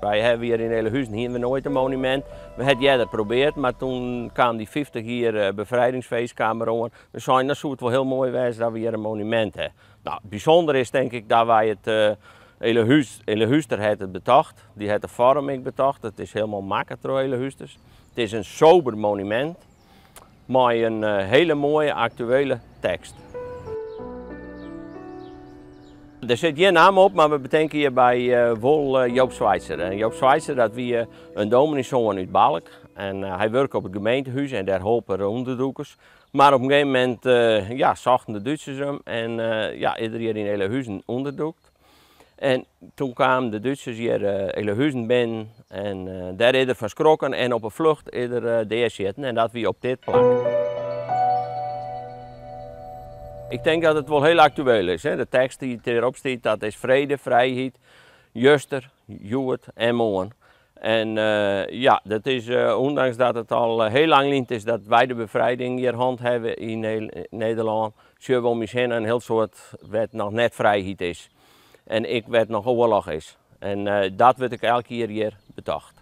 Wij hebben hier in Elehuizen hier we nooit een monument. We hebben het eerder geprobeerd, maar toen kwam die 50 jaar bevrijdingsfeest aan. We zeiden dat zou het wel heel mooi wezen dat we hier een monument hebben. Nou, bijzonder is denk ik dat wij het Elehuister heeft het betacht. Die heeft de vorm ik betacht. Het is helemaal makkelijk door Elehuisters. Het is een sober monument met een hele mooie actuele tekst. Er zit geen naam op, maar we bedenken hier bij wel Joop Schweitzer. En Joop Schweitzer dat wie een domineeszoon uit Balk. En hij werkt op het gemeentehuis en daar helpen onderzoekers. Maar op een gegeven moment zagen de Duitsers hem en iedereen in Elehuizen onderzoekt. En toen kwamen de Duitsers hier Elehuizen binnen en daar is er van schrokken en op een vlucht is er zitten en dat wie op dit plak. Ik denk dat het wel heel actueel is. Hè? De tekst die erop staat, dat is vrede, vrijheid, juster, joet en mooi. En dat is, ondanks dat het al heel lang is dat wij de bevrijding hier hand hebben in Nederland, zien we om ons heen een heel soort wat nog net vrijheid is. En ik wat nog oorlog is. En dat werd ik elke keer hier bedacht.